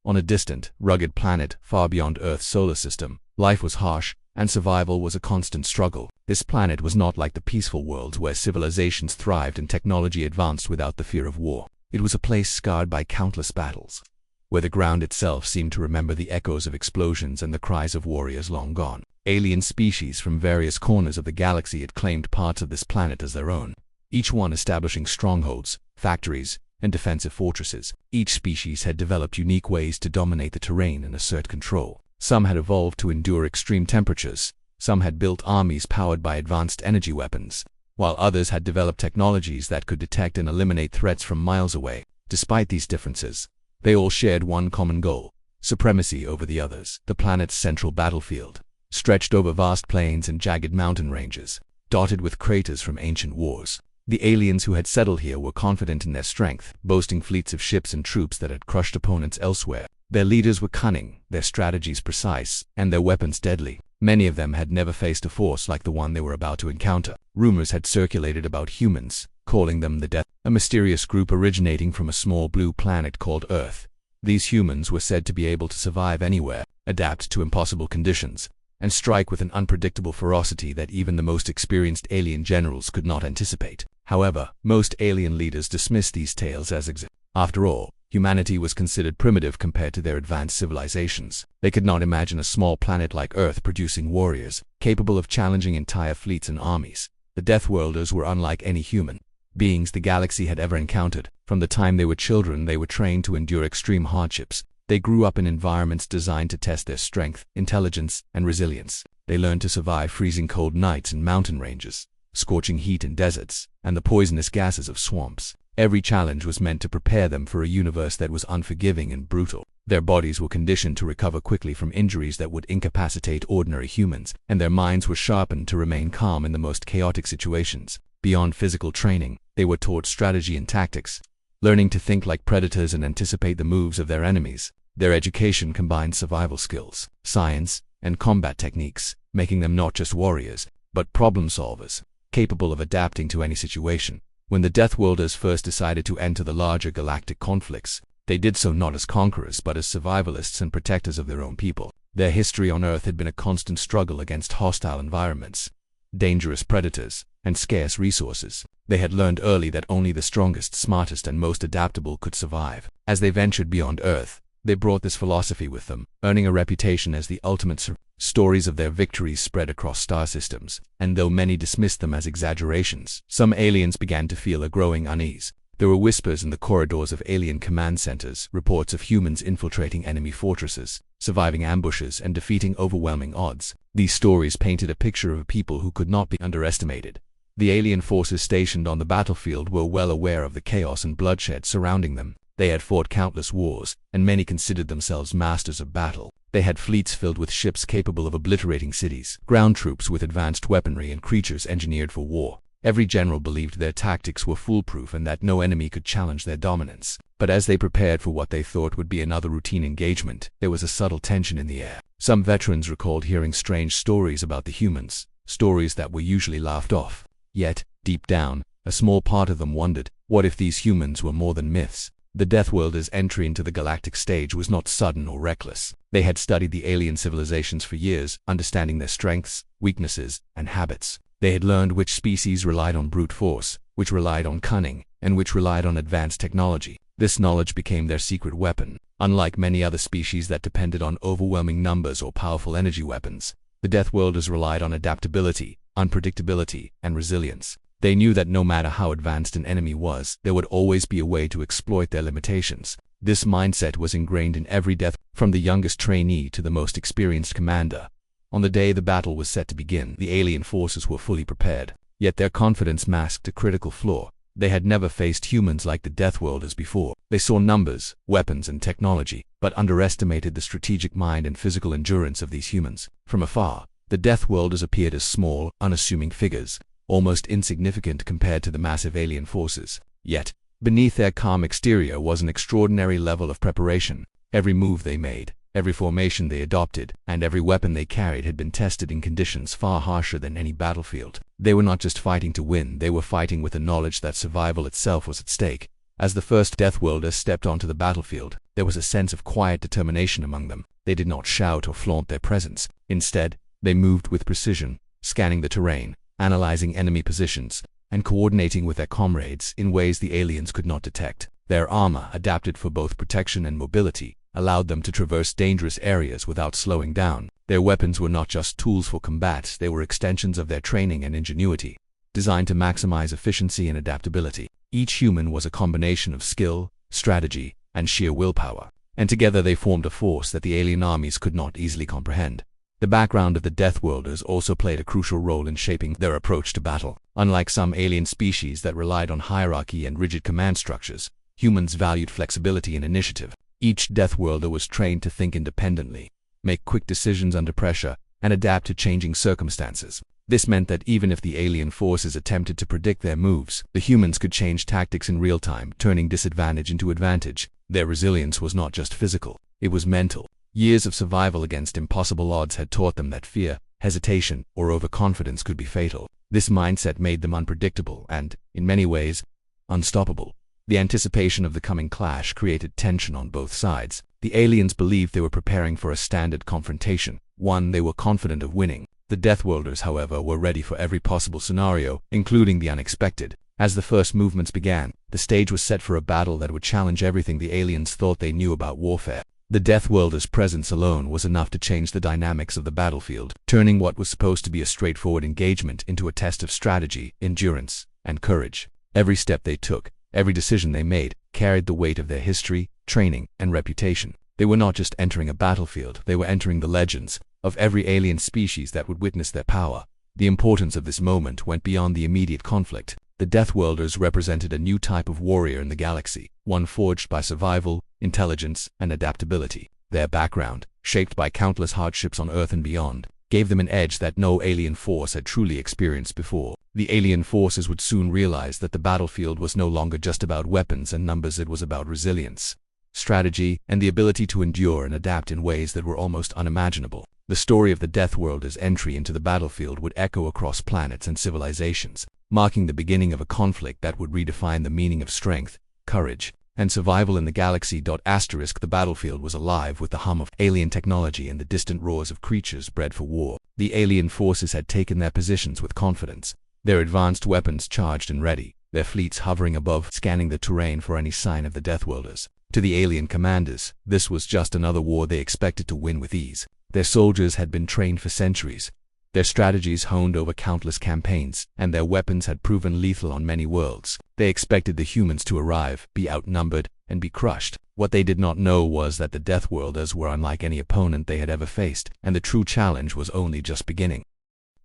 On a distant, rugged planet far beyond Earth's solar system, life was harsh, and survival was a constant struggle. This planet was not like the peaceful worlds where civilizations thrived and technology advanced without the fear of war. It was a place scarred by countless battles, where the ground itself seemed to remember the echoes of explosions and the cries of warriors long gone. Alien species from various corners of the galaxy had claimed parts of this planet as their own, each one establishing strongholds, factories, and defensive fortresses. Each species had developed unique ways to dominate the terrain and assert control. Some had evolved to endure extreme temperatures, some had built armies powered by advanced energy weapons, while others had developed technologies that could detect and eliminate threats from miles away. Despite these differences, they all shared one common goal: supremacy over the others. The planet's central battlefield stretched over vast plains and jagged mountain ranges, dotted with craters from ancient wars. The aliens who had settled here were confident in their strength, boasting fleets of ships and troops that had crushed opponents elsewhere. Their leaders were cunning, their strategies precise, and their weapons deadly. Many of them had never faced a force like the one they were about to encounter. Rumors had circulated about humans, calling them the Death, a mysterious group originating from a small blue planet called Earth. These humans were said to be able to survive anywhere, adapt to impossible conditions, and strike with an unpredictable ferocity that even the most experienced alien generals could not anticipate. However, most alien leaders dismissed these tales as After all, humanity was considered primitive compared to their advanced civilizations. They could not imagine a small planet like Earth producing warriors, capable of challenging entire fleets and armies. The Deathworlders were unlike any human beings the galaxy had ever encountered. From the time they were children, they were trained to endure extreme hardships. They grew up in environments designed to test their strength, intelligence, and resilience. They learned to survive freezing cold nights in mountain ranges, scorching heat in deserts, and the poisonous gases of swamps. Every challenge was meant to prepare them for a universe that was unforgiving and brutal. Their bodies were conditioned to recover quickly from injuries that would incapacitate ordinary humans, and their minds were sharpened to remain calm in the most chaotic situations. Beyond physical training, they were taught strategy and tactics, learning to think like predators and anticipate the moves of their enemies. Their education combined survival skills, science, and combat techniques, making them not just warriors, but problem solvers, capable of adapting to any situation. When the Deathworlders first decided to enter the larger galactic conflicts, they did so not as conquerors but as survivalists and protectors of their own people. Their history on Earth had been a constant struggle against hostile environments, dangerous predators, and scarce resources. They had learned early that only the strongest, smartest, and most adaptable could survive. As they ventured beyond Earth, they brought this philosophy with them, earning a reputation as the ultimate Stories of their victories spread across star systems, and though many dismissed them as exaggerations, some aliens began to feel a growing unease. There were whispers in the corridors of alien command centers, reports of humans infiltrating enemy fortresses, surviving ambushes, and defeating overwhelming odds. These stories painted a picture of a people who could not be underestimated. The alien forces stationed on the battlefield were well aware of the chaos and bloodshed surrounding them. They had fought countless wars, and many considered themselves masters of battle. They had fleets filled with ships capable of obliterating cities, ground troops with advanced weaponry, and creatures engineered for war. Every general believed their tactics were foolproof and that no enemy could challenge their dominance. But as they prepared for what they thought would be another routine engagement, there was a subtle tension in the air. Some veterans recalled hearing strange stories about the humans, stories that were usually laughed off. Yet, deep down, a small part of them wondered, what if these humans were more than myths? The Deathworlders' entry into the galactic stage was not sudden or reckless. They had studied the alien civilizations for years, understanding their strengths, weaknesses, and habits. They had learned which species relied on brute force, which relied on cunning, and which relied on advanced technology. This knowledge became their secret weapon. Unlike many other species that depended on overwhelming numbers or powerful energy weapons, the Deathworlders relied on adaptability, unpredictability, and resilience. They knew that no matter how advanced an enemy was, there would always be a way to exploit their limitations. This mindset was ingrained in every Death, from the youngest trainee to the most experienced commander. On the day the battle was set to begin, the alien forces were fully prepared. Yet their confidence masked a critical flaw. They had never faced humans like the Deathworlders before. They saw numbers, weapons, and technology, but underestimated the strategic mind and physical endurance of these humans. From afar, the Deathworlders appeared as small, unassuming figures, almost insignificant compared to the massive alien forces. Yet, beneath their calm exterior was an extraordinary level of preparation. Every move they made, every formation they adopted, and every weapon they carried had been tested in conditions far harsher than any battlefield. They were not just fighting to win, they were fighting with the knowledge that survival itself was at stake. As the first Deathworlders stepped onto the battlefield, there was a sense of quiet determination among them. They did not shout or flaunt their presence. Instead, they moved with precision, scanning the terrain, analyzing enemy positions, and coordinating with their comrades in ways the aliens could not detect. Their armor, adapted for both protection and mobility, allowed them to traverse dangerous areas without slowing down. Their weapons were not just tools for combat, they were extensions of their training and ingenuity, designed to maximize efficiency and adaptability. Each human was a combination of skill, strategy, and sheer willpower, and together they formed a force that the alien armies could not easily comprehend. The background of the Deathworlders also played a crucial role in shaping their approach to battle. Unlike some alien species that relied on hierarchy and rigid command structures, humans valued flexibility and initiative. Each Deathworlder was trained to think independently, make quick decisions under pressure, and adapt to changing circumstances. This meant that even if the alien forces attempted to predict their moves, the humans could change tactics in real time, turning disadvantage into advantage. Their resilience was not just physical, it was mental. Years of survival against impossible odds had taught them that fear, hesitation, or overconfidence could be fatal. This mindset made them unpredictable and, in many ways, unstoppable. The anticipation of the coming clash created tension on both sides. The aliens believed they were preparing for a standard confrontation, one they were confident of winning. The Deathworlders, however, were ready for every possible scenario, including the unexpected. As the first movements began, the stage was set for a battle that would challenge everything the aliens thought they knew about warfare. The Deathworlders' presence alone was enough to change the dynamics of the battlefield, turning what was supposed to be a straightforward engagement into a test of strategy, endurance, and courage. Every step they took, every decision they made, carried the weight of their history, training, and reputation. They were not just entering a battlefield, they were entering the legends of every alien species that would witness their power. The importance of this moment went beyond the immediate conflict. The Deathworlders represented a new type of warrior in the galaxy, one forged by survival, intelligence, and adaptability. Their background, shaped by countless hardships on Earth and beyond, gave them an edge that no alien force had truly experienced before. The alien forces would soon realize that the battlefield was no longer just about weapons and numbers, it was about resilience, strategy, and the ability to endure and adapt in ways that were almost unimaginable. The story of the Deathworlders' entry into the battlefield would echo across planets and civilizations, marking the beginning of a conflict that would redefine the meaning of strength, courage, and survival in the galaxy. The battlefield was alive with the hum of alien technology and the distant roars of creatures bred for war. The alien forces had taken their positions with confidence, their advanced weapons charged and ready, their fleets hovering above, scanning the terrain for any sign of the Deathworlders. To the alien commanders, this was just another war they expected to win with ease. Their soldiers had been trained for centuries, their strategies honed over countless campaigns, and their weapons had proven lethal on many worlds. They expected the humans to arrive, be outnumbered, and be crushed. What they did not know was that the Deathworlders were unlike any opponent they had ever faced, and the true challenge was only just beginning.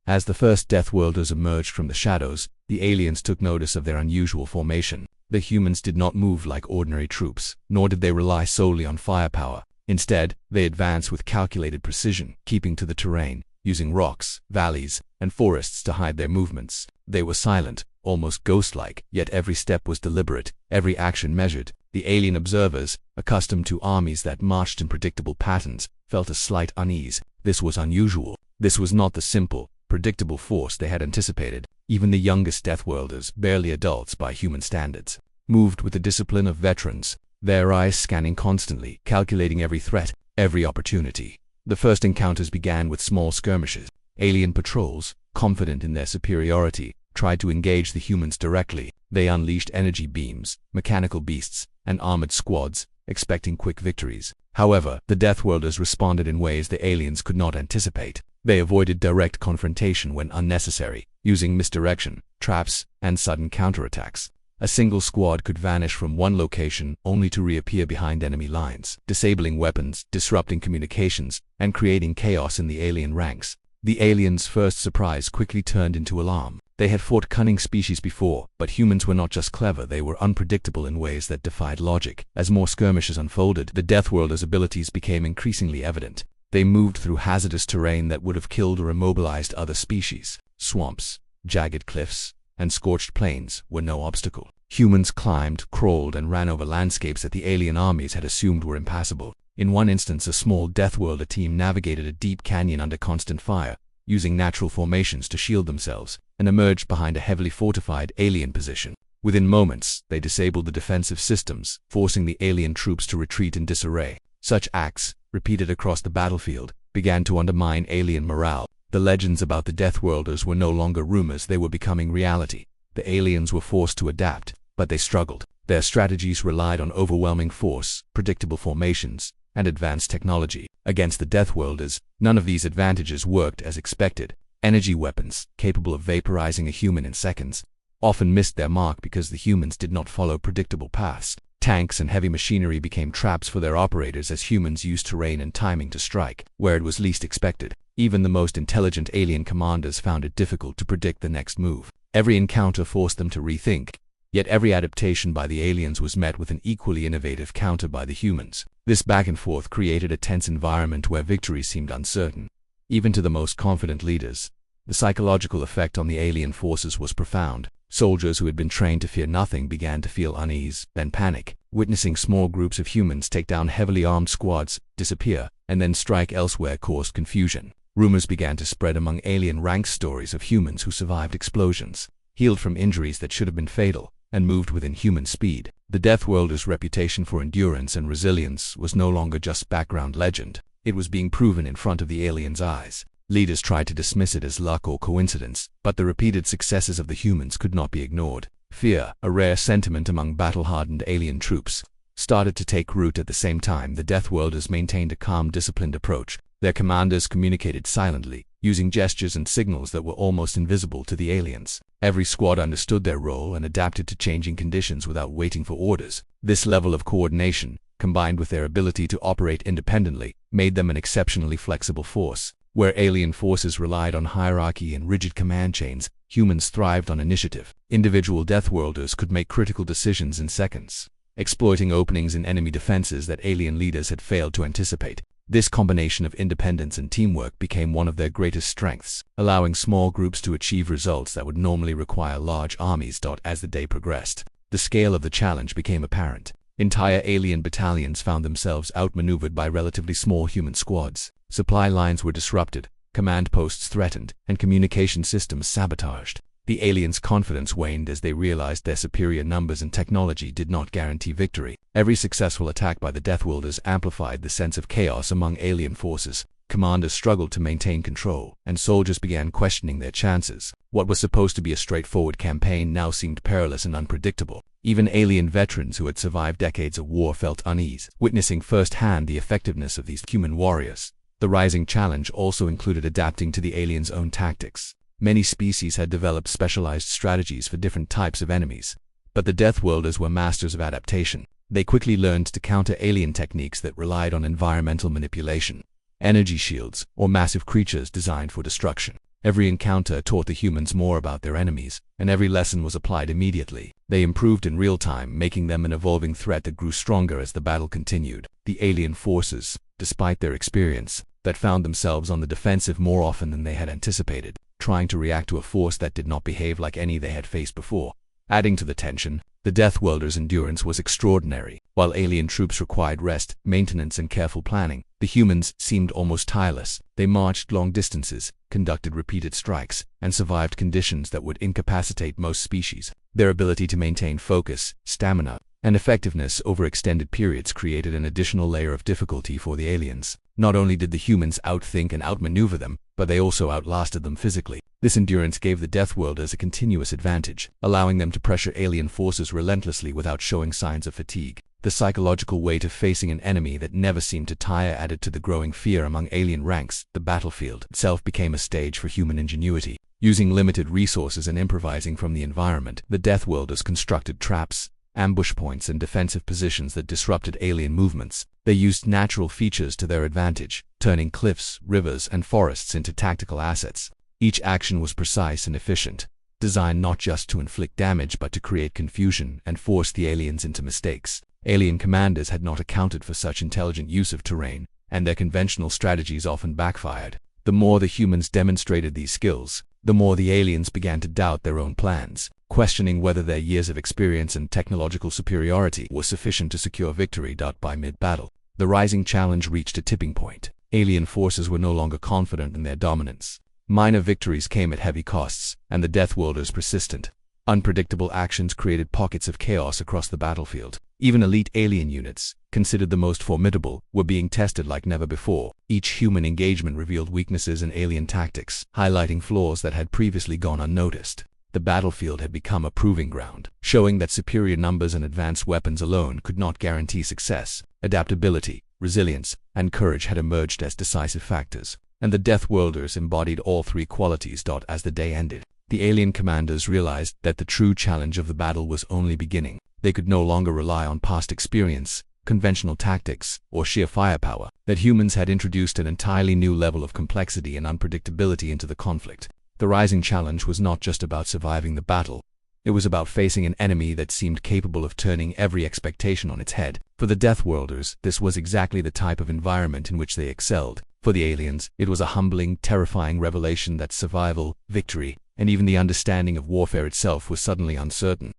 As the first Deathworlders emerged from the shadows, the aliens took notice of their unusual formation. The humans did not move like ordinary troops, nor did they rely solely on firepower. Instead, they advanced with calculated precision, keeping to the terrain, using rocks, valleys, and forests to hide their movements. They were silent, almost ghost-like, yet every step was deliberate, every action measured. The alien observers, accustomed to armies that marched in predictable patterns, felt a slight unease. This was unusual. This was not the simple, predictable force they had anticipated. Even the youngest Deathworlders, barely adults by human standards, moved with the discipline of veterans, their eyes scanning constantly, calculating every threat, every opportunity. The first encounters began with small skirmishes. Alien patrols, confident in their superiority, tried to engage the humans directly. They unleashed energy beams, mechanical beasts, and armored squads, expecting quick victories. However, the Deathworlders responded in ways the aliens could not anticipate. They avoided direct confrontation when unnecessary, using misdirection, traps, and sudden counterattacks. A single squad could vanish from one location only to reappear behind enemy lines, disabling weapons, disrupting communications, and creating chaos in the alien ranks. The aliens' first surprise quickly turned into alarm. They had fought cunning species before, but humans were not just clever, they were unpredictable in ways that defied logic. As more skirmishes unfolded, the Deathworlders' abilities became increasingly evident. They moved through hazardous terrain that would have killed or immobilized other species. Swamps, jagged cliffs, and scorched plains were no obstacle. Humans climbed, crawled, and ran over landscapes that the alien armies had assumed were impassable. In one instance, a small Deathworlder team navigated a deep canyon under constant fire, using natural formations to shield themselves, and emerged behind a heavily fortified alien position. Within moments, they disabled the defensive systems, forcing the alien troops to retreat in disarray. Such acts, repeated across the battlefield, began to undermine alien morale. The legends about the Deathworlders were no longer rumors, they were becoming reality. The aliens were forced to adapt, but they struggled. Their strategies relied on overwhelming force, predictable formations, and advanced technology. Against the Deathworlders, none of these advantages worked as expected. Energy weapons, capable of vaporizing a human in seconds, often missed their mark because the humans did not follow predictable paths. Tanks and heavy machinery became traps for their operators as humans used terrain and timing to strike where it was least expected. Even the most intelligent alien commanders found it difficult to predict the next move. Every encounter forced them to rethink, yet every adaptation by the aliens was met with an equally innovative counter by the humans. This back and forth created a tense environment where victory seemed uncertain, even to the most confident leaders. The psychological effect on the alien forces was profound. Soldiers who had been trained to fear nothing began to feel unease, then panic. Witnessing small groups of humans take down heavily armed squads, disappear, and then strike elsewhere caused confusion. Rumors began to spread among alien ranks, stories of humans who survived explosions, healed from injuries that should have been fatal, and moved within human speed. The Deathworlders' reputation for endurance and resilience was no longer just background legend. It was being proven in front of the aliens' eyes. Leaders tried to dismiss it as luck or coincidence, but the repeated successes of the humans could not be ignored. Fear, a rare sentiment among battle-hardened alien troops, started to take root. At the same time, the Deathworlders maintained a calm, disciplined approach. Their commanders communicated silently, using gestures and signals that were almost invisible to the aliens. Every squad understood their role and adapted to changing conditions without waiting for orders. This level of coordination, combined with their ability to operate independently, made them an exceptionally flexible force. Where alien forces relied on hierarchy and rigid command chains, humans thrived on initiative. Individual Deathworlders could make critical decisions in seconds, exploiting openings in enemy defenses that alien leaders had failed to anticipate. This combination of independence and teamwork became one of their greatest strengths, allowing small groups to achieve results that would normally require large armies. As the day progressed, the scale of the challenge became apparent. Entire alien battalions found themselves outmaneuvered by relatively small human squads. Supply lines were disrupted, command posts threatened, and communication systems sabotaged. The aliens' confidence waned as they realized their superior numbers and technology did not guarantee victory. Every successful attack by the Deathworlders amplified the sense of chaos among alien forces. Commanders struggled to maintain control, and soldiers began questioning their chances. What was supposed to be a straightforward campaign now seemed perilous and unpredictable. Even alien veterans who had survived decades of war felt unease, witnessing firsthand the effectiveness of these human warriors. The rising challenge also included adapting to the aliens' own tactics. Many species had developed specialized strategies for different types of enemies, but the Deathworlders were masters of adaptation. They quickly learned to counter alien techniques that relied on environmental manipulation, energy shields, or massive creatures designed for destruction. Every encounter taught the humans more about their enemies, and every lesson was applied immediately. They improved in real time, making them an evolving threat that grew stronger as the battle continued. The alien forces, despite their experience, that found themselves on the defensive more often than they had anticipated, trying to react to a force that did not behave like any they had faced before. Adding to the tension, the Deathworlders' endurance was extraordinary. While alien troops required rest, maintenance, and careful planning, the humans seemed almost tireless. They marched long distances, conducted repeated strikes, and survived conditions that would incapacitate most species. Their ability to maintain focus, stamina, and effectiveness over extended periods created an additional layer of difficulty for the aliens. Not only did the humans outthink and outmaneuver them, but they also outlasted them physically. This endurance gave the Deathworlders a continuous advantage, allowing them to pressure alien forces relentlessly without showing signs of fatigue. The psychological weight of facing an enemy that never seemed to tire added to the growing fear among alien ranks. The battlefield itself became a stage for human ingenuity. Using limited resources and improvising from the environment, the Deathworlders constructed traps, ambush points, and defensive positions that disrupted alien movements. They used natural features to their advantage, turning cliffs, rivers, and forests into tactical assets. Each action was precise and efficient, designed not just to inflict damage but to create confusion and force the aliens into mistakes. Alien commanders had not accounted for such intelligent use of terrain, and their conventional strategies often backfired. The more the humans demonstrated these skills, the more the aliens began to doubt their own plans, questioning whether their years of experience and technological superiority were sufficient to secure victory. By mid-battle, the rising challenge reached a tipping point. Alien forces were no longer confident in their dominance. Minor victories came at heavy costs, and the Deathworlders' persistent, Unpredictable actions created pockets of chaos across the battlefield. Even elite alien units, considered the most formidable, were being tested like never before. Each human engagement revealed weaknesses in alien tactics, highlighting flaws that had previously gone unnoticed. The battlefield had become a proving ground, showing that superior numbers and advanced weapons alone could not guarantee success. Adaptability, resilience, and courage had emerged as decisive factors, and the Deathworlders embodied all three qualities. As the day ended, the alien commanders realized that the true challenge of the battle was only beginning. They could no longer rely on past experience, conventional tactics, or sheer firepower. That humans had introduced an entirely new level of complexity and unpredictability into the conflict. The rising challenge was not just about surviving the battle. It was about facing an enemy that seemed capable of turning every expectation on its head. For the Deathworlders, this was exactly the type of environment in which they excelled. For the aliens, it was a humbling, terrifying revelation that survival, victory, and even the understanding of warfare itself was suddenly uncertain.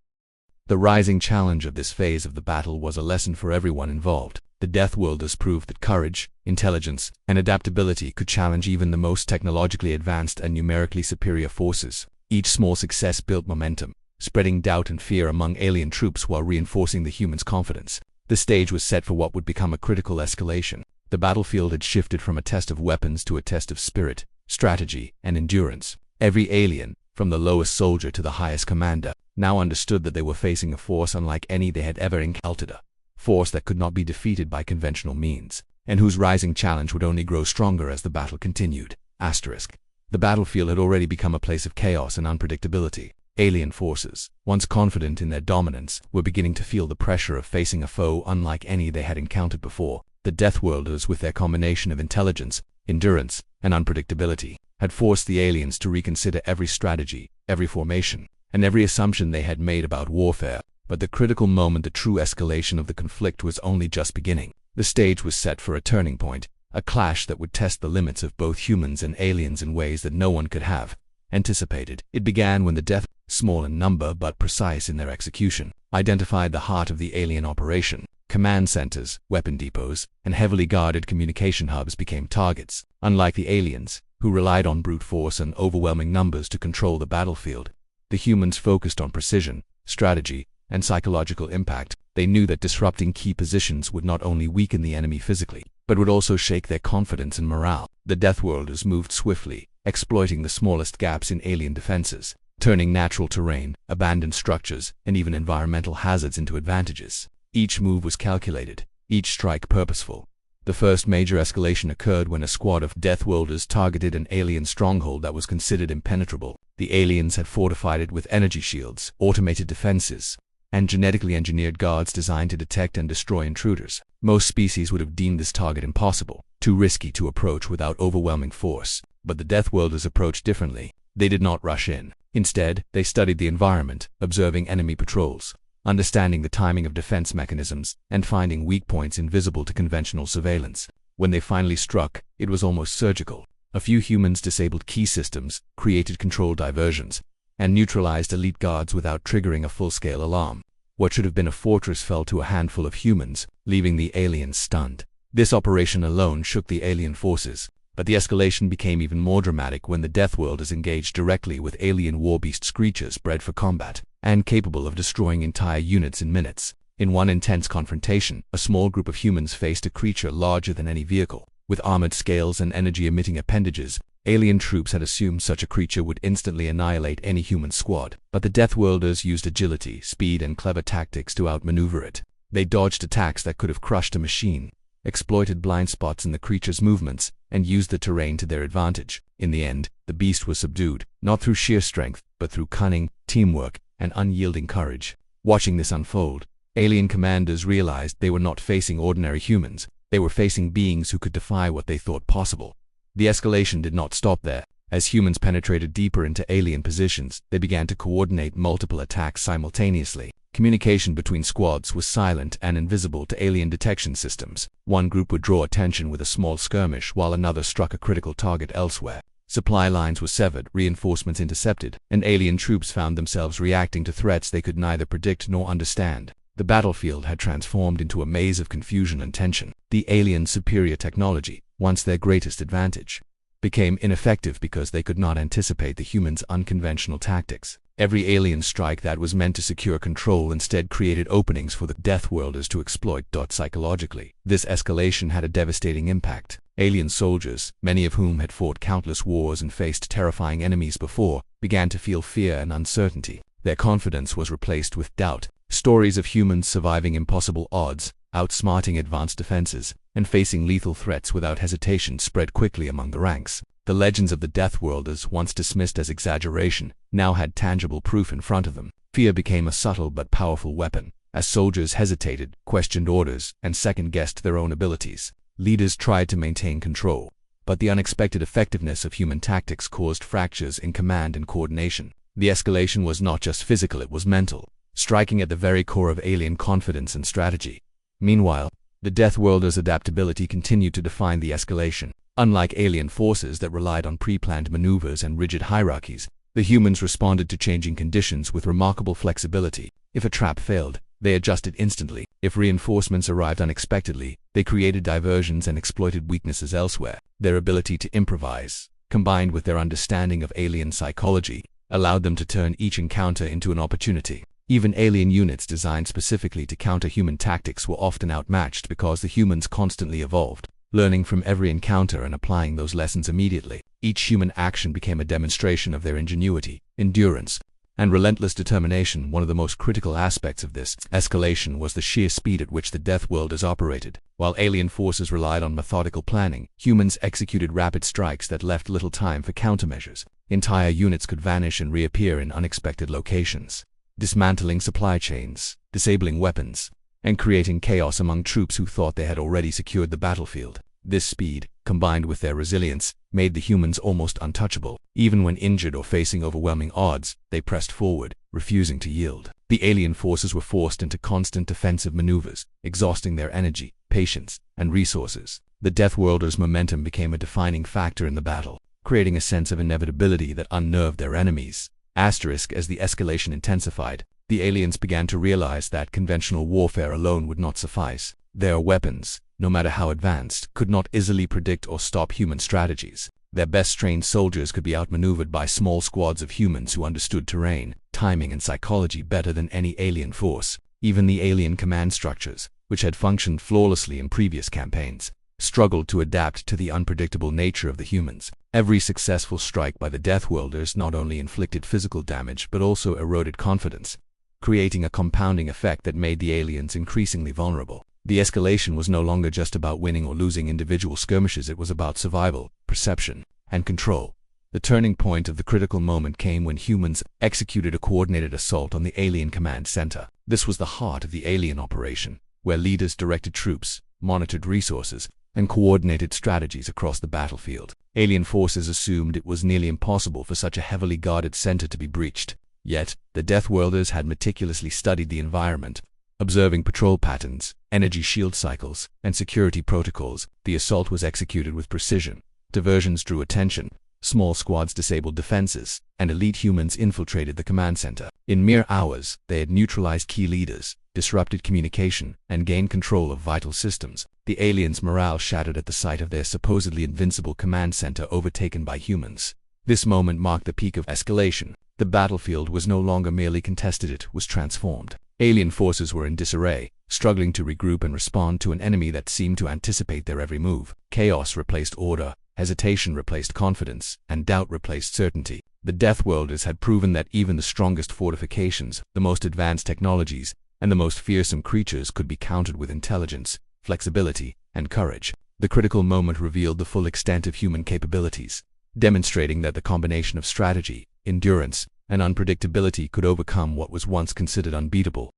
The rising challenge of this phase of the battle was a lesson for everyone involved. The Deathworlders proved that courage, intelligence, and adaptability could challenge even the most technologically advanced and numerically superior forces. Each small success built momentum, spreading doubt and fear among alien troops while reinforcing the humans' confidence. The stage was set for what would become a critical escalation. The battlefield had shifted from a test of weapons to a test of spirit, strategy, and endurance. Every alien, from the lowest soldier to the highest commander, now understood that they were facing a force unlike any they had ever encountered. A force that could not be defeated by conventional means, and whose rising challenge would only grow stronger as the battle continued. The battlefield had already become a place of chaos and unpredictability. Alien forces, once confident in their dominance, were beginning to feel the pressure of facing a foe unlike any they had encountered before. The Deathworlders, with their combination of intelligence, endurance, and unpredictability, had forced the aliens to reconsider every strategy, every formation, and every assumption they had made about warfare. But the critical moment, the true escalation of the conflict, was only just beginning. The stage was set for a turning point, a clash that would test the limits of both humans and aliens in ways that no one could have anticipated. It began when the Death, small in number but precise in their execution, identified the heart of the alien operation. Command centers, weapon depots, and heavily guarded communication hubs became targets. Unlike the aliens, who relied on brute force and overwhelming numbers to control the battlefield, the humans focused on precision, strategy, and psychological impact. They knew that disrupting key positions would not only weaken the enemy physically, but would also shake their confidence and morale. The Deathworlders moved swiftly, exploiting the smallest gaps in alien defenses, turning natural terrain, abandoned structures, and even environmental hazards into advantages. Each move was calculated, each strike purposeful. The first major escalation occurred when a squad of Deathworlders targeted an alien stronghold that was considered impenetrable. The aliens had fortified it with energy shields, automated defenses, and genetically engineered guards designed to detect and destroy intruders. Most species would have deemed this target impossible, too risky to approach without overwhelming force. But the Deathworlders approached differently. They did not rush in. Instead, they studied the environment, observing enemy patrols, understanding the timing of defense mechanisms, and finding weak points invisible to conventional surveillance. When they finally struck, it was almost surgical. A few humans disabled key systems, created controlled diversions, and neutralized elite guards without triggering a full-scale alarm. What should have been a fortress fell to a handful of humans, leaving the aliens stunned. This operation alone shook the alien forces, but the escalation became even more dramatic when the Deathworlders engaged directly with alien warbeast creatures bred for combat, and capable of destroying entire units in minutes. In one intense confrontation, a small group of humans faced a creature larger than any vehicle. With armored scales and energy-emitting appendages, alien troops had assumed such a creature would instantly annihilate any human squad. But the Deathworlders used agility, speed, and clever tactics to outmaneuver it. They dodged attacks that could have crushed a machine, exploited blind spots in the creature's movements, and used the terrain to their advantage. In the end, the beast was subdued, not through sheer strength, but through cunning, teamwork, and unyielding courage. Watching this unfold, alien commanders realized they were not facing ordinary humans. They were facing beings who could defy what they thought possible. The escalation did not stop there. As humans penetrated deeper into alien positions, they began to coordinate multiple attacks simultaneously. Communication between squads was silent and invisible to alien detection systems. One group would draw attention with a small skirmish while another struck a critical target elsewhere. Supply lines were severed, reinforcements intercepted, and alien troops found themselves reacting to threats they could neither predict nor understand. The battlefield had transformed into a maze of confusion and tension. The aliens' superior technology, once their greatest advantage, became ineffective because they could not anticipate the humans' unconventional tactics. Every alien strike that was meant to secure control instead created openings for the Deathworlders to exploit. Psychologically, this escalation had a devastating impact. Alien soldiers, many of whom had fought countless wars and faced terrifying enemies before, began to feel fear and uncertainty. Their confidence was replaced with doubt. Stories of humans surviving impossible odds, outsmarting advanced defenses, and facing lethal threats without hesitation spread quickly among the ranks. The legends of the Deathworlders, once dismissed as exaggeration, now had tangible proof in front of them. Fear became a subtle but powerful weapon. As soldiers hesitated, questioned orders, and second-guessed their own abilities, leaders tried to maintain control. But the unexpected effectiveness of human tactics caused fractures in command and coordination. The escalation was not just physical, it was mental, striking at the very core of alien confidence and strategy. Meanwhile, the Deathworlders' adaptability continued to define the escalation. Unlike alien forces that relied on pre-planned maneuvers and rigid hierarchies, the humans responded to changing conditions with remarkable flexibility. If a trap failed, they adjusted instantly. If reinforcements arrived unexpectedly, they created diversions and exploited weaknesses elsewhere. Their ability to improvise, combined with their understanding of alien psychology, allowed them to turn each encounter into an opportunity. Even alien units designed specifically to counter human tactics were often outmatched because the humans constantly evolved, learning from every encounter and applying those lessons immediately. Each human action became a demonstration of their ingenuity, endurance, and relentless determination. One of the most critical aspects of this escalation was the sheer speed at which the Deathworlders operated. While alien forces relied on methodical planning, humans executed rapid strikes that left little time for countermeasures. Entire units could vanish and reappear in unexpected locations, dismantling supply chains, disabling weapons, and creating chaos among troops who thought they had already secured the battlefield. This speed, combined with their resilience, made the humans almost untouchable. Even when injured or facing overwhelming odds, they pressed forward, refusing to yield. The alien forces were forced into constant defensive maneuvers, exhausting their energy, patience, and resources. The Deathworlders' momentum became a defining factor in the battle, creating a sense of inevitability that unnerved their enemies. As the escalation intensified, the aliens began to realize that conventional warfare alone would not suffice. Their weapons, no matter how advanced, could not easily predict or stop human strategies. Their best-trained soldiers could be outmaneuvered by small squads of humans who understood terrain, timing, and psychology better than any alien force. Even the alien command structures, which had functioned flawlessly in previous campaigns, struggled to adapt to the unpredictable nature of the humans. Every successful strike by the Deathworlders not only inflicted physical damage but also eroded confidence, creating a compounding effect that made the aliens increasingly vulnerable. The escalation was no longer just about winning or losing individual skirmishes, it was about survival, perception, and control. The turning point of the critical moment came when humans executed a coordinated assault on the alien command center. This was the heart of the alien operation, where leaders directed troops, monitored resources, and coordinated strategies across the battlefield. Alien forces assumed it was nearly impossible for such a heavily guarded center to be breached. Yet, the Deathworlders had meticulously studied the environment, observing patrol patterns, energy shield cycles, and security protocols. The assault was executed with precision. Diversions drew attention, small squads disabled defenses, and elite humans infiltrated the command center. In mere hours, they had neutralized key leaders, disrupted communication, and gained control of vital systems. The aliens' morale shattered at the sight of their supposedly invincible command center overtaken by humans. This moment marked the peak of escalation. The battlefield was no longer merely contested, it was transformed. Alien forces were in disarray, struggling to regroup and respond to an enemy that seemed to anticipate their every move. Chaos replaced order, hesitation replaced confidence, and doubt replaced certainty. The Deathworlders had proven that even the strongest fortifications, the most advanced technologies, and the most fearsome creatures could be countered with intelligence, flexibility, and courage. The critical moment revealed the full extent of human capabilities, demonstrating that the combination of strategy, endurance, and unpredictability could overcome what was once considered unbeatable.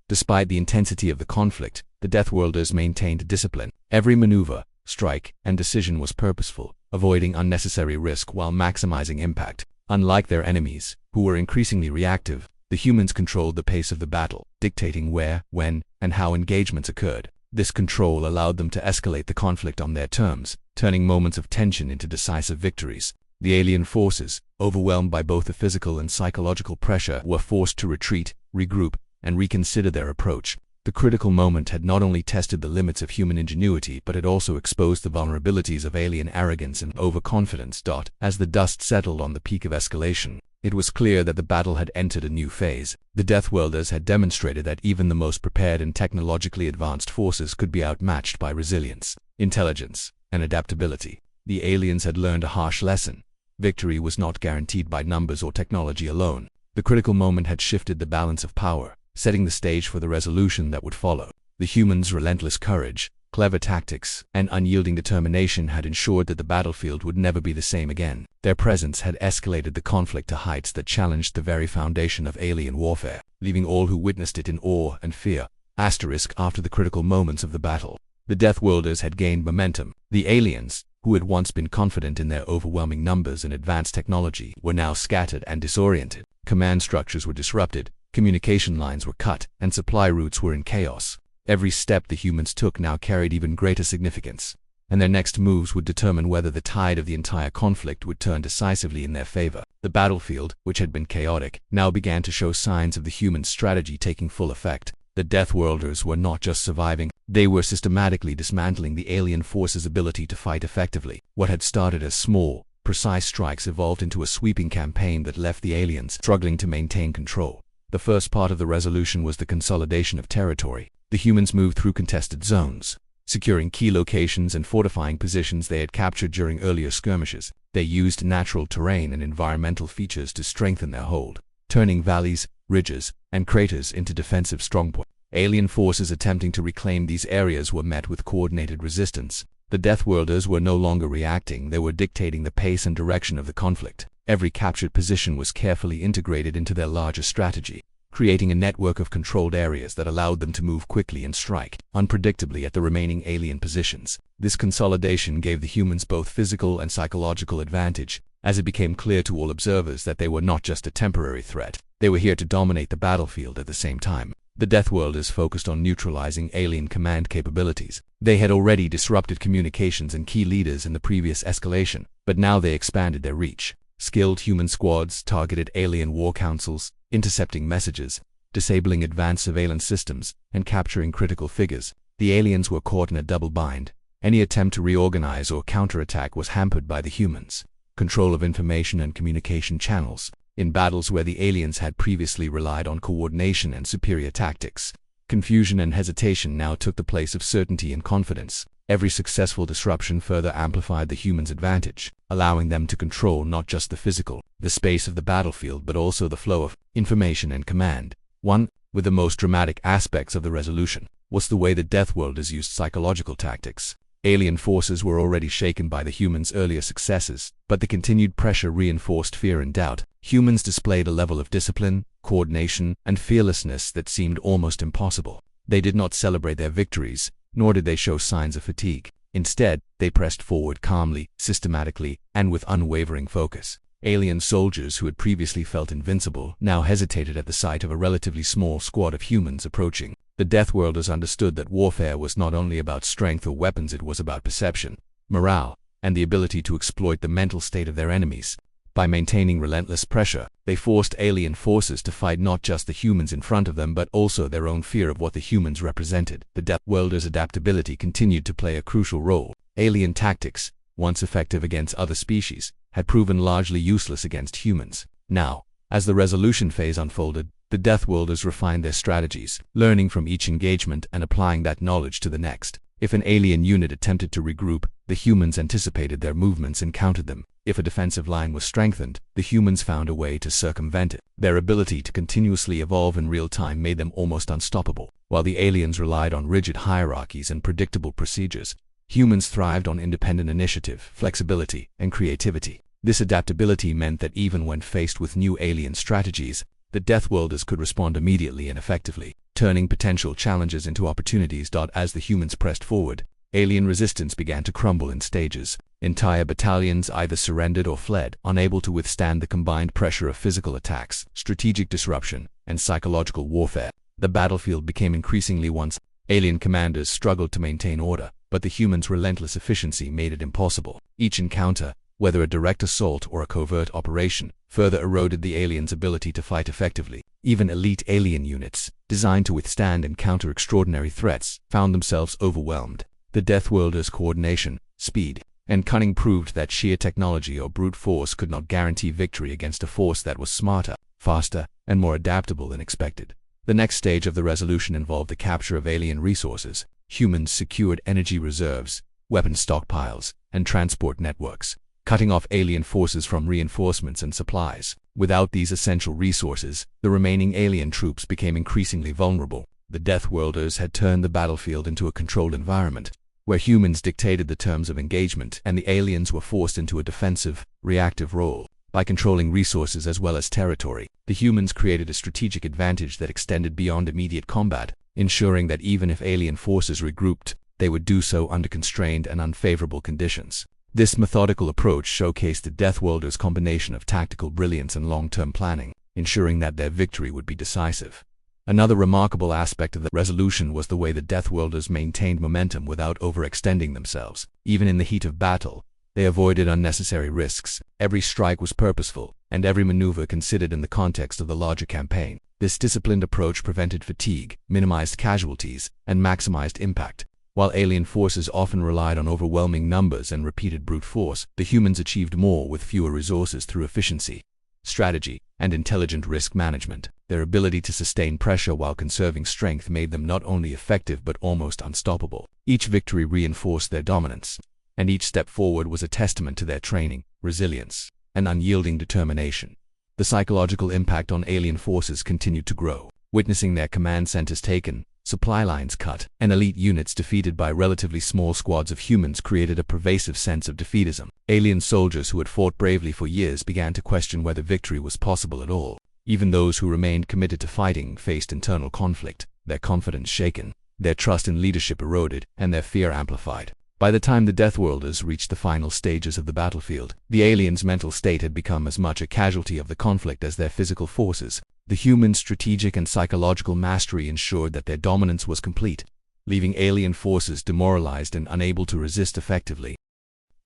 Despite the intensity of the conflict, the Deathworlders maintained discipline. Every maneuver, strike, and decision was purposeful, avoiding unnecessary risk while maximizing impact. Unlike their enemies, who were increasingly reactive, the humans controlled the pace of the battle, dictating where, when, and how engagements occurred. This control allowed them to escalate the conflict on their terms, turning moments of tension into decisive victories. The alien forces, overwhelmed by both the physical and psychological pressure, were forced to retreat, regroup, and reconsider their approach. The critical moment had not only tested the limits of human ingenuity, but it also exposed the vulnerabilities of alien arrogance and overconfidence. As the dust settled on the peak of escalation, It was clear that the battle had entered a new phase. The Deathworlders had demonstrated that even the most prepared and technologically advanced forces could be outmatched by resilience, intelligence, and adaptability. The aliens had learned a harsh lesson. Victory was not guaranteed by numbers or technology alone. The critical moment had shifted the balance of power, setting the stage for the resolution that would follow. The humans' relentless courage, clever tactics, and unyielding determination had ensured that the battlefield would never be the same again. Their presence had escalated the conflict to heights that challenged the very foundation of alien warfare, leaving all who witnessed it in awe and fear. After the critical moments of the battle, the Deathworlders had gained momentum. The aliens, who had once been confident in their overwhelming numbers and advanced technology, were now scattered and disoriented. Command structures were disrupted, communication lines were cut, and supply routes were in chaos. Every step the humans took now carried even greater significance, and their next moves would determine whether the tide of the entire conflict would turn decisively in their favor. The battlefield, which had been chaotic, now began to show signs of the human strategy taking full effect. The Deathworlders were not just surviving, they were systematically dismantling the alien force's ability to fight effectively. What had started as small, precise strikes evolved into a sweeping campaign that left the aliens struggling to maintain control. The first part of the resolution was the consolidation of territory. The humans moved through contested zones, securing key locations and fortifying positions they had captured during earlier skirmishes. They used natural terrain and environmental features to strengthen their hold, turning valleys, ridges, and craters into defensive strongpoints. Alien forces attempting to reclaim these areas were met with coordinated resistance. The Deathworlders were no longer reacting, they were dictating the pace and direction of the conflict. Every captured position was carefully integrated into their larger strategy, creating a network of controlled areas that allowed them to move quickly and strike unpredictably at the remaining alien positions. This consolidation gave the humans both physical and psychological advantage, as it became clear to all observers that they were not just a temporary threat. They were here to dominate the battlefield at the same time. The Deathworlders focused on neutralizing alien command capabilities. They had already disrupted communications and key leaders in the previous escalation, but now they expanded their reach. Skilled human squads targeted alien war councils, intercepting messages, disabling advanced surveillance systems, and capturing critical figures. The aliens were caught in a double bind. Any attempt to reorganize or counterattack was hampered by the humans' control of information and communication channels. In battles where the aliens had previously relied on coordination and superior tactics, confusion and hesitation now took the place of certainty and confidence. Every successful disruption further amplified the humans' advantage, allowing them to control not just the physical, the space of the battlefield, but also the flow of information and command. One with the most dramatic aspects of the resolution was the way the Deathworlders used psychological tactics. Alien forces were already shaken by the humans' earlier successes, but the continued pressure reinforced fear and doubt. Humans displayed a level of discipline, coordination, and fearlessness that seemed almost impossible. They did not celebrate their victories, nor did they show signs of fatigue. Instead, they pressed forward calmly, systematically, and with unwavering focus. Alien soldiers who had previously felt invincible now hesitated at the sight of a relatively small squad of humans approaching. The Deathworlders understood that warfare was not only about strength or weapons, it was about perception, morale, and the ability to exploit the mental state of their enemies. By maintaining relentless pressure, they forced alien forces to fight not just the humans in front of them but also their own fear of what the humans represented. The Deathworlders' adaptability continued to play a crucial role. Alien tactics, once effective against other species, had proven largely useless against humans. Now, as the resolution phase unfolded, the Deathworlders refined their strategies, learning from each engagement and applying that knowledge to the next. If an alien unit attempted to regroup, the humans anticipated their movements and countered them. If a defensive line was strengthened, the humans found a way to circumvent it. Their ability to continuously evolve in real time made them almost unstoppable. While the aliens relied on rigid hierarchies and predictable procedures, humans thrived on independent initiative, flexibility, and creativity. This adaptability meant that even when faced with new alien strategies, the Deathworlders could respond immediately and effectively, turning potential challenges into opportunities. As the humans pressed forward, alien resistance began to crumble in stages. Entire battalions either surrendered or fled, unable to withstand the combined pressure of physical attacks, strategic disruption, and psychological warfare. The battlefield became increasingly one-sided. Alien commanders struggled to maintain order, but the humans' relentless efficiency made it impossible. Each encounter, whether a direct assault or a covert operation, further eroded the aliens' ability to fight effectively. Even elite alien units, designed to withstand and counter extraordinary threats, found themselves overwhelmed. The Deathworlders' coordination, speed, and cunning proved that sheer technology or brute force could not guarantee victory against a force that was smarter, faster, and more adaptable than expected. The next stage of the resolution involved the capture of alien resources. Humans secured energy reserves, weapon stockpiles, and transport networks, cutting off alien forces from reinforcements and supplies. Without these essential resources, the remaining alien troops became increasingly vulnerable. The Deathworlders had turned the battlefield into a controlled environment, where humans dictated the terms of engagement and the aliens were forced into a defensive, reactive role. By controlling resources as well as territory, the humans created a strategic advantage that extended beyond immediate combat, ensuring that even if alien forces regrouped, they would do so under constrained and unfavorable conditions. This methodical approach showcased the Deathworlders' combination of tactical brilliance and long-term planning, ensuring that their victory would be decisive. Another remarkable aspect of the resolution was the way the Deathworlders maintained momentum without overextending themselves. Even in the heat of battle, they avoided unnecessary risks. Every strike was purposeful, and every maneuver considered in the context of the larger campaign. This disciplined approach prevented fatigue, minimized casualties, and maximized impact. While alien forces often relied on overwhelming numbers and repeated brute force, the humans achieved more with fewer resources through efficiency, strategy, and intelligent risk management. Their ability to sustain pressure while conserving strength made them not only effective but almost unstoppable. Each victory reinforced their dominance, and each step forward was a testament to their training, resilience, and unyielding determination. The psychological impact on alien forces continued to grow. Witnessing their command centers taken, supply lines cut, and elite units defeated by relatively small squads of humans created a pervasive sense of defeatism. Alien soldiers who had fought bravely for years began to question whether victory was possible at all. Even those who remained committed to fighting faced internal conflict, their confidence shaken, their trust in leadership eroded, and their fear amplified. By the time the Deathworlders reached the final stages of the battlefield, the aliens' mental state had become as much a casualty of the conflict as their physical forces. The humans' strategic and psychological mastery ensured that their dominance was complete, leaving alien forces demoralized and unable to resist effectively.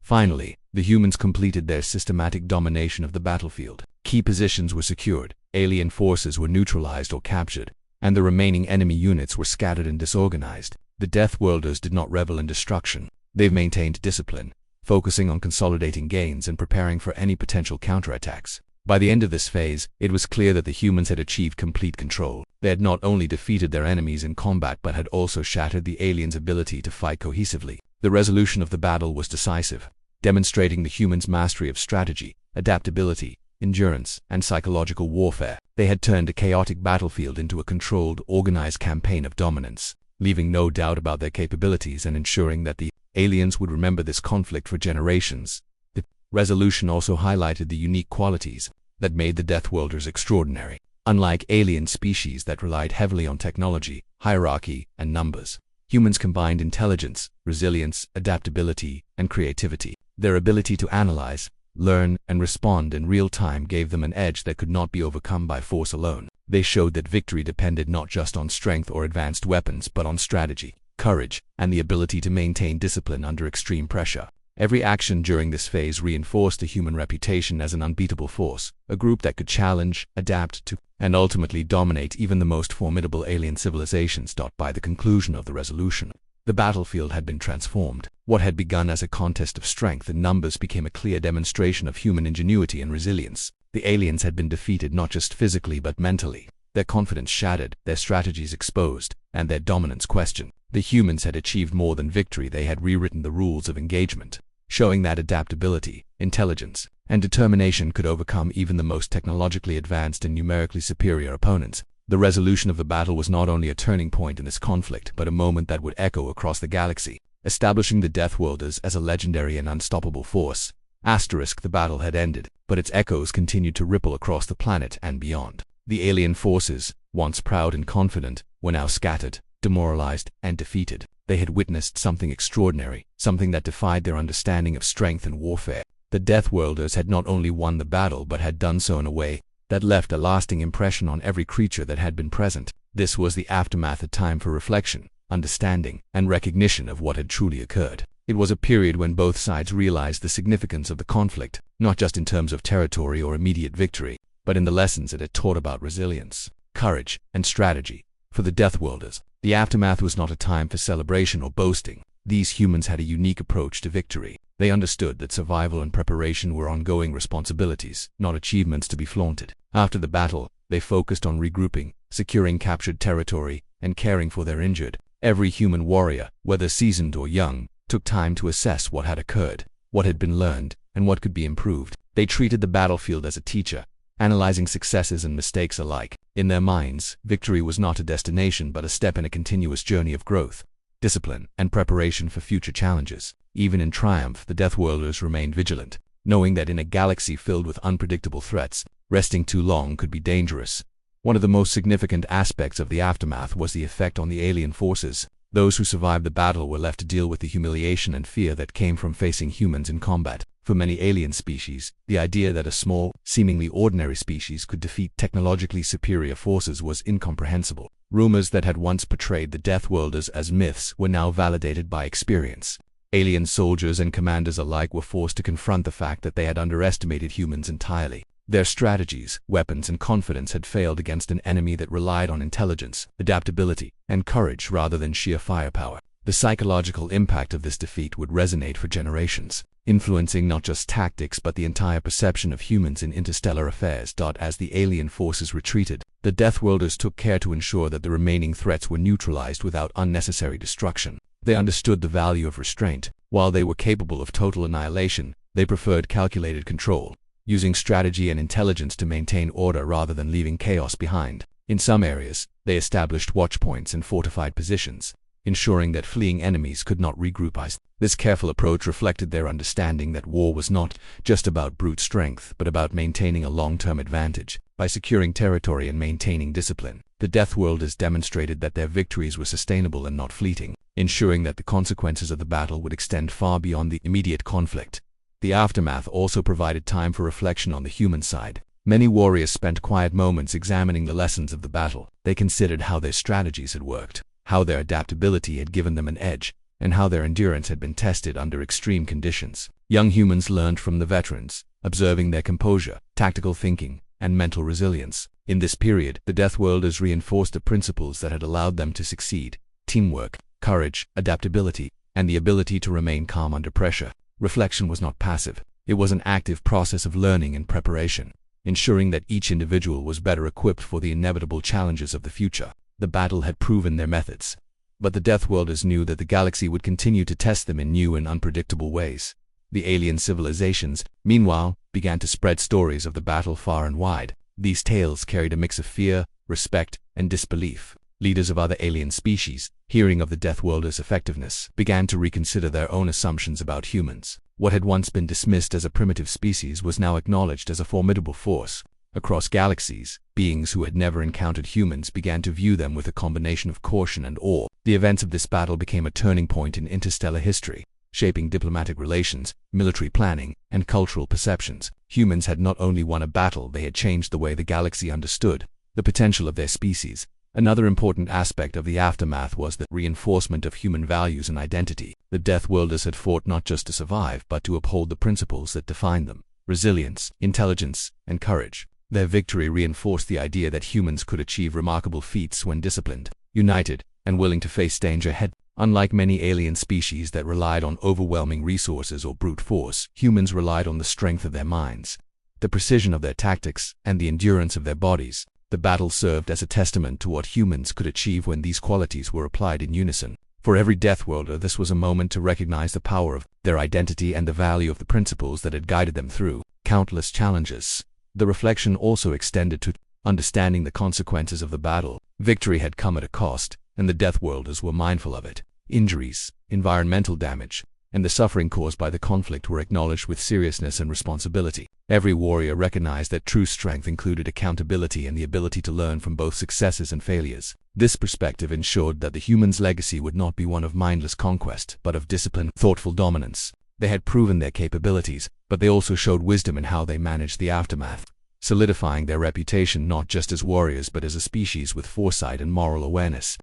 Finally, the humans completed their systematic domination of the battlefield. Key positions were secured, alien forces were neutralized or captured, and the remaining enemy units were scattered and disorganized. The Deathworlders did not revel in destruction. They've maintained discipline, focusing on consolidating gains and preparing for any potential counterattacks. By the end of this phase, it was clear that the humans had achieved complete control. They had not only defeated their enemies in combat but had also shattered the aliens' ability to fight cohesively. The resolution of the battle was decisive, demonstrating the humans' mastery of strategy, adaptability, endurance, and psychological warfare. They had turned a chaotic battlefield into a controlled, organized campaign of dominance, leaving no doubt about their capabilities and ensuring that the aliens would remember this conflict for generations. The resolution also highlighted the unique qualities that made the Deathworlders extraordinary. Unlike alien species that relied heavily on technology, hierarchy, and numbers, humans combined intelligence, resilience, adaptability, and creativity. Their ability to analyze, learn, and respond in real time gave them an edge that could not be overcome by force alone. They showed that victory depended not just on strength or advanced weapons but on strategy, courage, and the ability to maintain discipline under extreme pressure. Every action during this phase reinforced the human reputation as an unbeatable force, a group that could challenge, adapt to, and ultimately dominate even the most formidable alien civilizations. By the conclusion of the resolution, the battlefield had been transformed. What had begun as a contest of strength and numbers became a clear demonstration of human ingenuity and resilience. The aliens had been defeated not just physically but mentally, their confidence shattered, their strategies exposed, and their dominance questioned. The humans had achieved more than victory. They had rewritten the rules of engagement, showing that adaptability, intelligence, and determination could overcome even the most technologically advanced and numerically superior opponents. The resolution of the battle was not only a turning point in this conflict but a moment that would echo across the galaxy, establishing the Deathworlders as a legendary and unstoppable force. The battle had ended, but its echoes continued to ripple across the planet and beyond. The alien forces, once proud and confident, were now scattered, demoralized, and defeated. They had witnessed something extraordinary, something that defied their understanding of strength and warfare. The Deathworlders had not only won the battle but had done so in a way that left a lasting impression on every creature that had been present. This was the aftermath, a time for reflection, understanding, and recognition of what had truly occurred. It was a period when both sides realized the significance of the conflict, not just in terms of territory or immediate victory, but in the lessons it had taught about resilience, courage, and strategy. For the Deathworlders, the aftermath was not a time for celebration or boasting. These humans had a unique approach to victory. They understood that survival and preparation were ongoing responsibilities, not achievements to be flaunted. After the battle, they focused on regrouping, securing captured territory, and caring for their injured. Every human warrior, whether seasoned or young, took time to assess what had occurred, what had been learned, and what could be improved. They treated the battlefield as a teacher, analyzing successes and mistakes alike. In their minds, victory was not a destination but a step in a continuous journey of growth, discipline, and preparation for future challenges. Even in triumph, the Deathworlders remained vigilant, knowing that in a galaxy filled with unpredictable threats, resting too long could be dangerous. One of the most significant aspects of the aftermath was the effect on the alien forces. Those who survived the battle were left to deal with the humiliation and fear that came from facing humans in combat. For many alien species, the idea that a small, seemingly ordinary species could defeat technologically superior forces was incomprehensible. Rumors that had once portrayed the Deathworlders as myths were now validated by experience. Alien soldiers and commanders alike were forced to confront the fact that they had underestimated humans entirely. Their strategies, weapons, and confidence had failed against an enemy that relied on intelligence, adaptability, and courage rather than sheer firepower. The psychological impact of this defeat would resonate for generations, influencing not just tactics but the entire perception of humans in interstellar affairs. As the alien forces retreated, the Deathworlders took care to ensure that the remaining threats were neutralized without unnecessary destruction. They understood the value of restraint. While they were capable of total annihilation, they preferred calculated control, using strategy and intelligence to maintain order rather than leaving chaos behind. In some areas, they established watchpoints and fortified positions, ensuring that fleeing enemies could not regroup. This careful approach reflected their understanding that war was not just about brute strength, but about maintaining a long-term advantage. By securing territory and maintaining discipline, the Deathworlders demonstrated that their victories were sustainable and not fleeting, ensuring that the consequences of the battle would extend far beyond the immediate conflict. The aftermath also provided time for reflection on the human side. Many warriors spent quiet moments examining the lessons of the battle. They considered how their strategies had worked, how their adaptability had given them an edge, and how their endurance had been tested under extreme conditions. Young humans learned from the veterans, observing their composure, tactical thinking, and mental resilience. In this period, the Deathworlders reinforced the principles that had allowed them to succeed: teamwork, courage, adaptability, and the ability to remain calm under pressure. Reflection was not passive. It was an active process of learning and preparation, ensuring that each individual was better equipped for the inevitable challenges of the future. The battle had proven their methods, but the Deathworlders knew that the galaxy would continue to test them in new and unpredictable ways. The alien civilizations, meanwhile, began to spread stories of the battle far and wide. These tales carried a mix of fear, respect, and disbelief. Leaders of other alien species, hearing of the Deathworlders' effectiveness, began to reconsider their own assumptions about humans. What had once been dismissed as a primitive species was now acknowledged as a formidable force. Across galaxies, beings who had never encountered humans began to view them with a combination of caution and awe. The events of this battle became a turning point in interstellar history, shaping diplomatic relations, military planning, and cultural perceptions. Humans had not only won a battle, they had changed the way the galaxy understood the potential of their species. Another important aspect of the aftermath was the reinforcement of human values and identity. The Deathworlders had fought not just to survive, but to uphold the principles that defined them: resilience, intelligence, and courage. Their victory reinforced the idea that humans could achieve remarkable feats when disciplined, united, and willing to face danger head. Unlike many alien species that relied on overwhelming resources or brute force, humans relied on the strength of their minds, the precision of their tactics, and the endurance of their bodies. The battle served as a testament to what humans could achieve when these qualities were applied in unison. For every Deathworlder, this was a moment to recognize the power of their identity and the value of the principles that had guided them through countless challenges. The reflection also extended to understanding the consequences of the battle. Victory had come at a cost, and the Deathworlders were mindful of it. Injuries, environmental damage, and the suffering caused by the conflict were acknowledged with seriousness and responsibility. Every warrior recognized that true strength included accountability and the ability to learn from both successes and failures. This perspective ensured that the humans' legacy would not be one of mindless conquest, but of disciplined, thoughtful dominance. They had proven their capabilities, but they also showed wisdom in how they managed the aftermath, solidifying their reputation not just as warriors but as a species with foresight and moral awareness.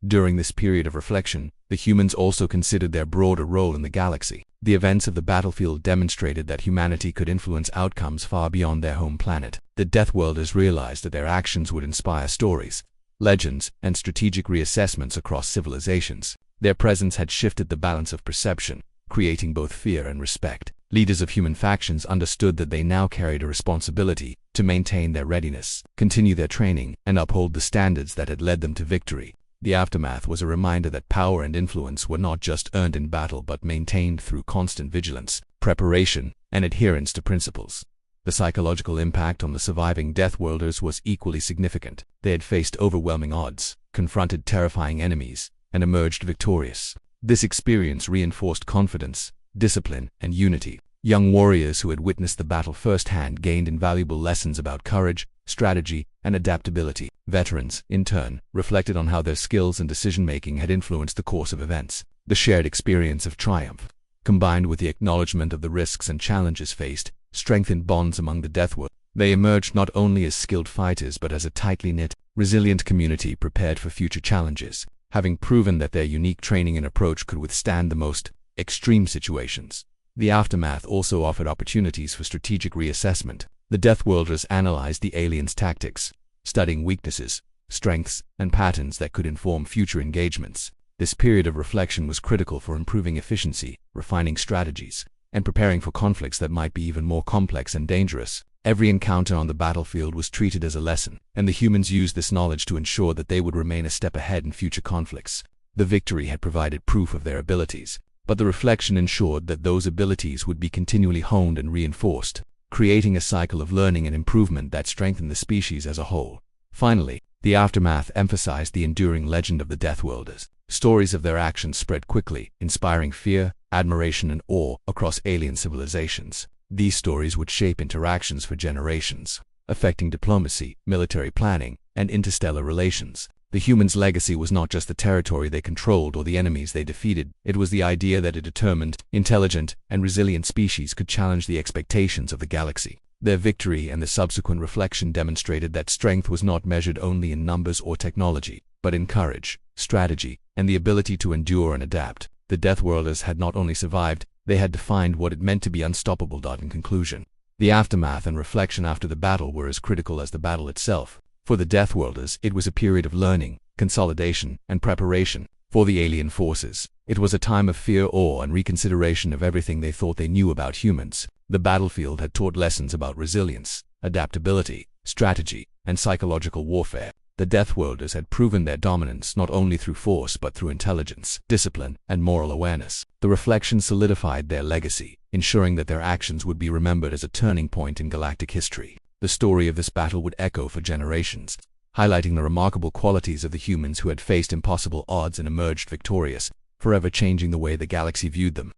During this period of reflection, the humans also considered their broader role in the galaxy. The events of the battlefield demonstrated that humanity could influence outcomes far beyond their home planet. The Deathworlders realized that their actions would inspire stories, legends, and strategic reassessments across civilizations. Their presence had shifted the balance of perception, creating both fear and respect. Leaders of human factions understood that they now carried a responsibility to maintain their readiness, continue their training, and uphold the standards that had led them to victory. The aftermath was a reminder that power and influence were not just earned in battle but maintained through constant vigilance, preparation, and adherence to principles. The psychological impact on the surviving Deathworlders was equally significant. They had faced overwhelming odds, confronted terrifying enemies, and emerged victorious. This experience reinforced confidence, discipline, and unity. Young warriors who had witnessed the battle firsthand gained invaluable lessons about courage, strategy, and adaptability. Veterans, in turn, reflected on how their skills and decision-making had influenced the course of events. The shared experience of triumph, combined with the acknowledgement of the risks and challenges faced, strengthened bonds among the Deathworlders. They emerged not only as skilled fighters but as a tightly knit, resilient community prepared for future challenges, having proven that their unique training and approach could withstand the most extreme situations. The aftermath also offered opportunities for strategic reassessment. The Deathworlders analyzed the aliens' tactics, studying weaknesses, strengths, and patterns that could inform future engagements. This period of reflection was critical for improving efficiency, refining strategies, and preparing for conflicts that might be even more complex and dangerous. Every encounter on the battlefield was treated as a lesson, and the humans used this knowledge to ensure that they would remain a step ahead in future conflicts. The victory had provided proof of their abilities, but the reflection ensured that those abilities would be continually honed and reinforced, creating a cycle of learning and improvement that strengthened the species as a whole. Finally, the aftermath emphasized the enduring legend of the Deathworlders. Stories of their actions spread quickly, inspiring fear, admiration, and awe across alien civilizations. These stories would shape interactions for generations, affecting diplomacy, military planning, and interstellar relations. The humans' legacy was not just the territory they controlled or the enemies they defeated. It was the idea that a determined, intelligent, and resilient species could challenge the expectations of the galaxy. Their victory and the subsequent reflection demonstrated that strength was not measured only in numbers or technology, but in courage, strategy, and the ability to endure and adapt. The Deathworlders had not only survived, they had defined what it meant to be unstoppable. In conclusion, the aftermath and reflection after the battle were as critical as the battle itself. For the Deathworlders, it was a period of learning, consolidation, and preparation. For the alien forces, it was a time of fear, awe, and reconsideration of everything they thought they knew about humans. The battlefield had taught lessons about resilience, adaptability, strategy, and psychological warfare. The Deathworlders had proven their dominance not only through force but through intelligence, discipline, and moral awareness. The reflection solidified their legacy, ensuring that their actions would be remembered as a turning point in galactic history. The story of this battle would echo for generations, highlighting the remarkable qualities of the humans who had faced impossible odds and emerged victorious, forever changing the way the galaxy viewed them.